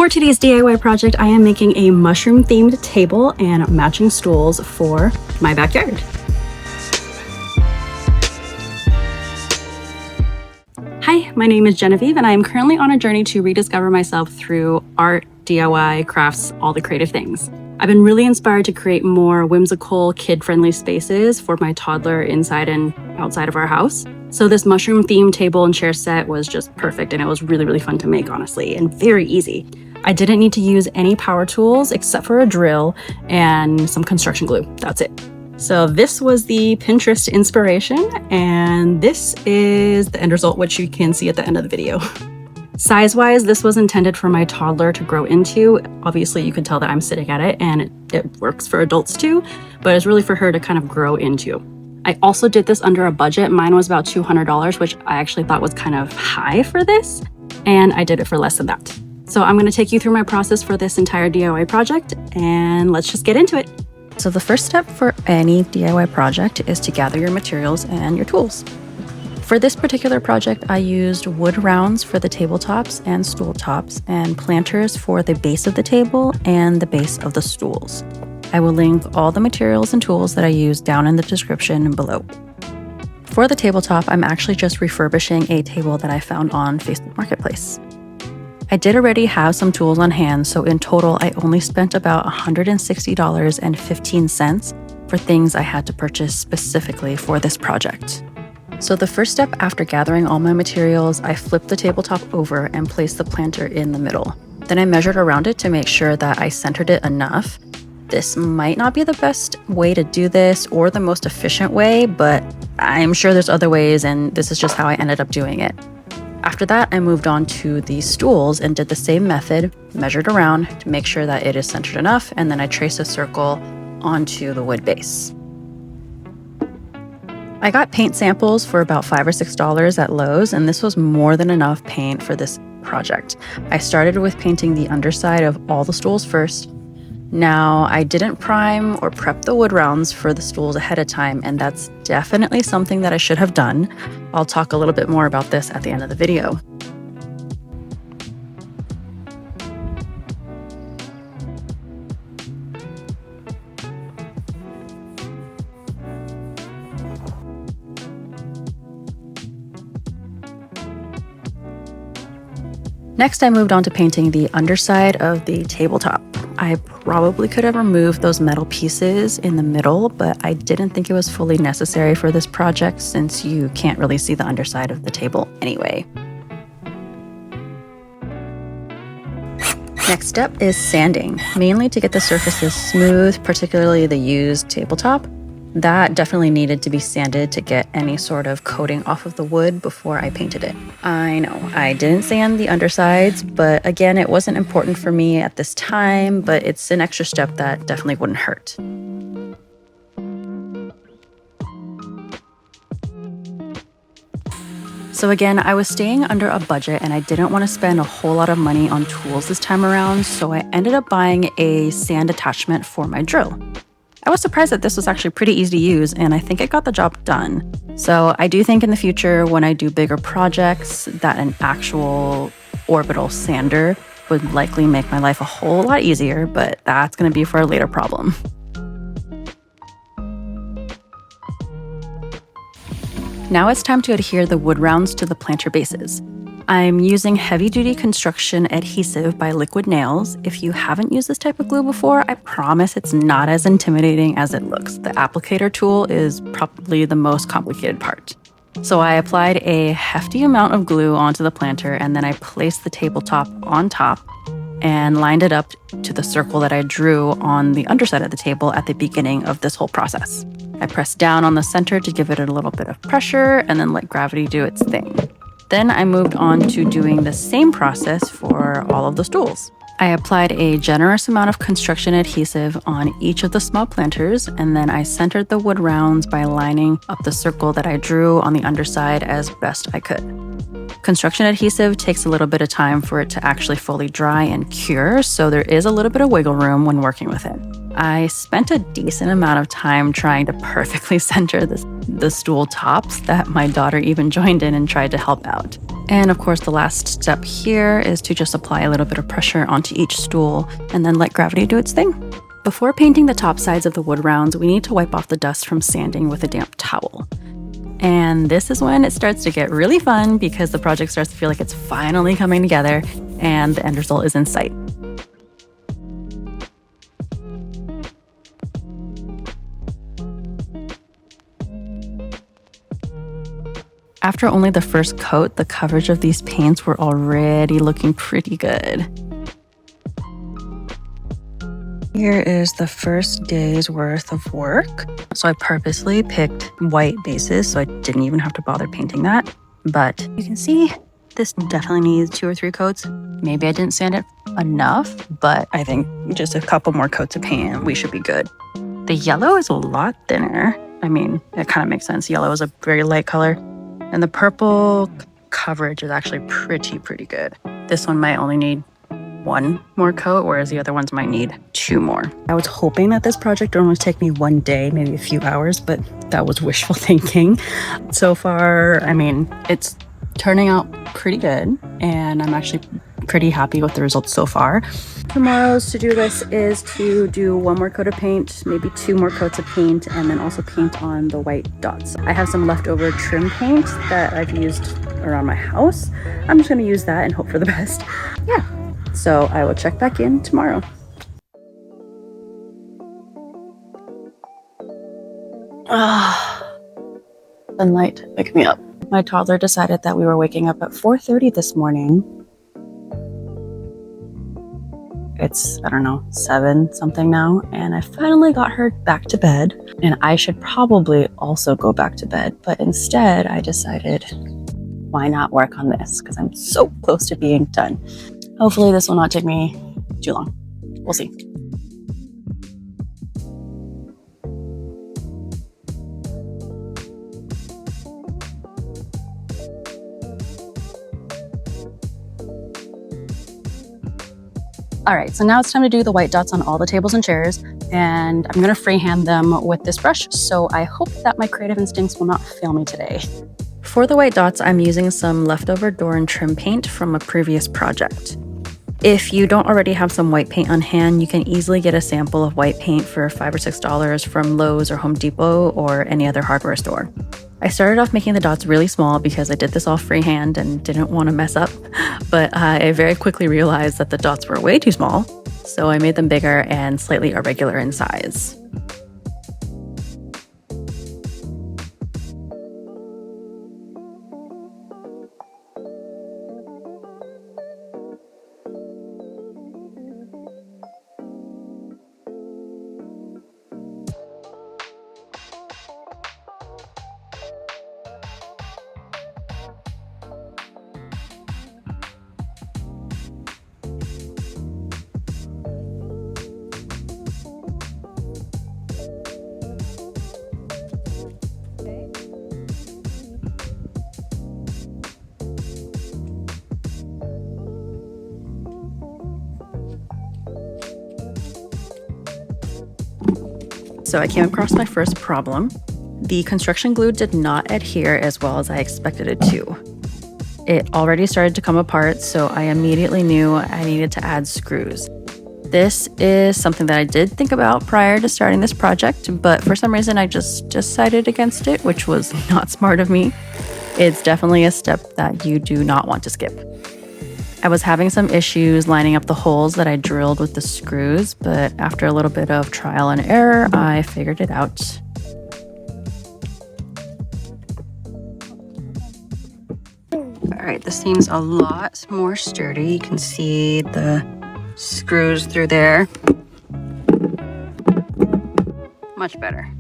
For today's DIY project, I am making a mushroom-themed table and matching stools for my backyard. Hi, my name is Genevieve, and I am currently on a journey to rediscover myself through art, DIY, crafts, all the creative things. I've been really inspired to create more whimsical, kid-friendly spaces for my toddler inside and outside of our house. So this mushroom-themed table and chair set was just perfect, and it was really, really fun to make, honestly, and very easy. I didn't need to use any power tools except for a drill and some construction glue. That's it. So this was the Pinterest inspiration, and this is the end result, which you can see at the end of the video. Size-wise, this was intended for my toddler to grow into. Obviously, you can tell that I'm sitting at it, and it works for adults too, but it's really for her to kind of grow into. I also did this under a budget. Mine was about $200, which I actually thought was kind of high for this, and I did it for less than that. So I'm going to take you through my process for this entire DIY project, and let's just get into it. So the first step for any DIY project is to gather your materials and your tools. For this particular project, I used wood rounds for the tabletops and stool tops, and planters for the base of the table and the base of the stools. I will link all the materials and tools that I used down in the description below. For the tabletop, I'm actually just refurbishing a table that I found on Facebook Marketplace. I did already have some tools on hand, so in total, I only spent about $160.15 for things I had to purchase specifically for this project. So the first step after gathering all my materials, I flipped the tabletop over and placed the planter in the middle. Then I measured around it to make sure that I centered it enough. This might not be the best way to do this or the most efficient way, but I'm sure there's other ways, and this is just how I ended up doing it. After that, I moved on to the stools and did the same method, measured around to make sure that it is centered enough, and then I traced a circle onto the wood base. I got paint samples for about $5 or $6 at Lowe's, and this was more than enough paint for this project. I started with painting the underside of all the stools first. Now, I didn't prime or prep the wood rounds for the stools ahead of time, and that's definitely something that I should have done. I'll talk a little bit more about this at the end of the video. Next, I moved on to painting the underside of the tabletop. I probably could have removed those metal pieces in the middle, but I didn't think it was fully necessary for this project since you can't really see the underside of the table anyway. Next step is sanding, mainly to get the surfaces smooth, particularly the used tabletop. That definitely needed to be sanded to get any sort of coating off of the wood before I painted it. I know, I didn't sand the undersides, but again, it wasn't important for me at this time, but it's an extra step that definitely wouldn't hurt. So again, I was staying under a budget and I didn't want to spend a whole lot of money on tools this time around, so I ended up buying a sand attachment for my drill. I was surprised that this was actually pretty easy to use, and I think it got the job done. So I do think in the future, when I do bigger projects, that an actual orbital sander would likely make my life a whole lot easier, but that's going to be for a later problem. Now it's time to adhere the wood rounds to the planter bases. I'm using heavy-duty construction adhesive by Liquid Nails. If you haven't used this type of glue before, I promise it's not as intimidating as it looks. The applicator tool is probably the most complicated part. So I applied a hefty amount of glue onto the planter, and then I placed the tabletop on top and lined it up to the circle that I drew on the underside of the table at the beginning of this whole process. I pressed down on the center to give it a little bit of pressure and then let gravity do its thing. Then I moved on to doing the same process for all of the stools. I applied a generous amount of construction adhesive on each of the small planters, and then I centered the wood rounds by lining up the circle that I drew on the underside as best I could. Construction adhesive takes a little bit of time for it to actually fully dry and cure, so there is a little bit of wiggle room when working with it. I spent a decent amount of time trying to perfectly center the stool tops that my daughter even joined in and tried to help out. And of course, the last step here is to just apply a little bit of pressure onto each stool and then let gravity do its thing. Before painting the top sides of the wood rounds, we need to wipe off the dust from sanding with a damp towel. And this is when it starts to get really fun because the project starts to feel like it's finally coming together and the end result is in sight. After only the first coat, the coverage of these paints were already looking pretty good. Here is the first day's worth of work. So I purposely picked white bases so I didn't even have to bother painting that. But you can see this definitely needs 2 or 3 coats. Maybe I didn't sand it enough, but I think just a couple more coats of paint and we should be good. The yellow is a lot thinner. I mean, it kind of makes sense. Yellow is a very light color. And the purple coverage is actually pretty good. This one might only need 1 more coat, whereas the other ones might need 2 more. I was hoping that this project would only take me 1 day, maybe a few hours, but that was wishful thinking. So far, I mean, it's turning out pretty good, and I'm actually pretty happy with the results so far. Tomorrow's to-do list is to do 1 more coat of paint, maybe 2 more coats of paint, and then also paint on the white dots. I have some leftover trim paint that I've used around my house. I'm just gonna use that and hope for the best. Yeah, so I will check back in tomorrow. Sunlight, wake me up. My toddler decided that we were waking up at 4:30 this morning. It's, I don't know, 7 something now, and I finally got her back to bed. And I should probably also go back to bed, but instead I decided, why not work on this? Because I'm so close to being done. Hopefully this will not take me too long. We'll see. All right, so now it's time to do the white dots on all the tables and chairs, and I'm gonna freehand them with this brush, so I hope that my creative instincts will not fail me today. For the white dots, I'm using some leftover door and trim paint from a previous project. If you don't already have some white paint on hand, you can easily get a sample of white paint for $5 or $6 from Lowe's or Home Depot or any other hardware store. I started off making the dots really small because I did this all freehand and didn't want to mess up, but I very quickly realized that the dots were way too small, so I made them bigger and slightly irregular in size. So I came across my first problem. The construction glue did not adhere as well as I expected it to. It already started to come apart, so I immediately knew I needed to add screws. This is something that I did think about prior to starting this project, but for some reason I just decided against it, which was not smart of me. It's definitely a step that you do not want to skip. I was having some issues lining up the holes that I drilled with the screws, but after a little bit of trial and error, I figured it out. All right, this seems a lot more sturdy. You can see the screws through there. Much better.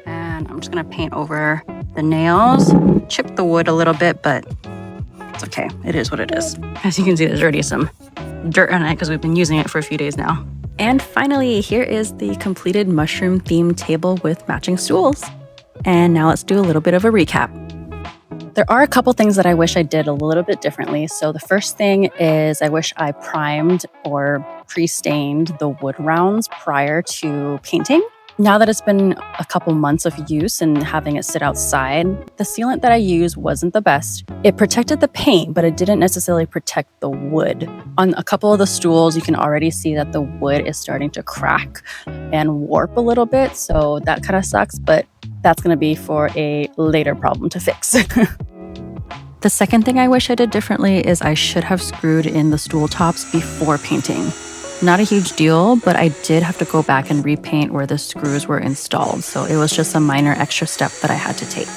And I'm just gonna paint over the nails, chip the wood a little bit, but it's okay. It is what it is. As you can see, there's already some dirt on it because we've been using it for a few days now. And finally, here is the completed mushroom-themed table with matching stools. And now let's do a little bit of a recap. There are a couple things that I wish I did a little bit differently. So the first thing is I wish I primed or pre-stained the wood rounds prior to painting. Now that it's been a couple months of use and having it sit outside, the sealant that I used wasn't the best. It protected the paint, but it didn't necessarily protect the wood. On a couple of the stools, you can already see that the wood is starting to crack and warp a little bit, so that kind of sucks, but that's going to be for a later problem to fix. The second thing I wish I did differently is I should have screwed in the stool tops before painting. Not a huge deal, but I did have to go back and repaint where the screws were installed, so it was just a minor extra step that I had to take.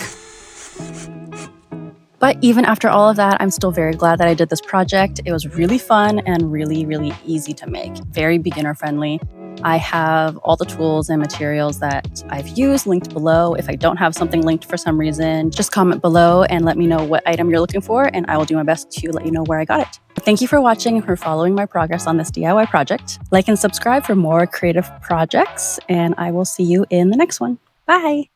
But even after all of that, I'm still very glad that I did this project. It was really fun and really, really easy to make. Very beginner friendly. I have all the tools and materials that I've used linked below. If I don't have something linked for some reason, just comment below and let me know what item you're looking for, and I will do my best to let you know where I got it. Thank you for watching and for following my progress on this DIY project. Like and subscribe for more creative projects, and I will see you in the next one. Bye!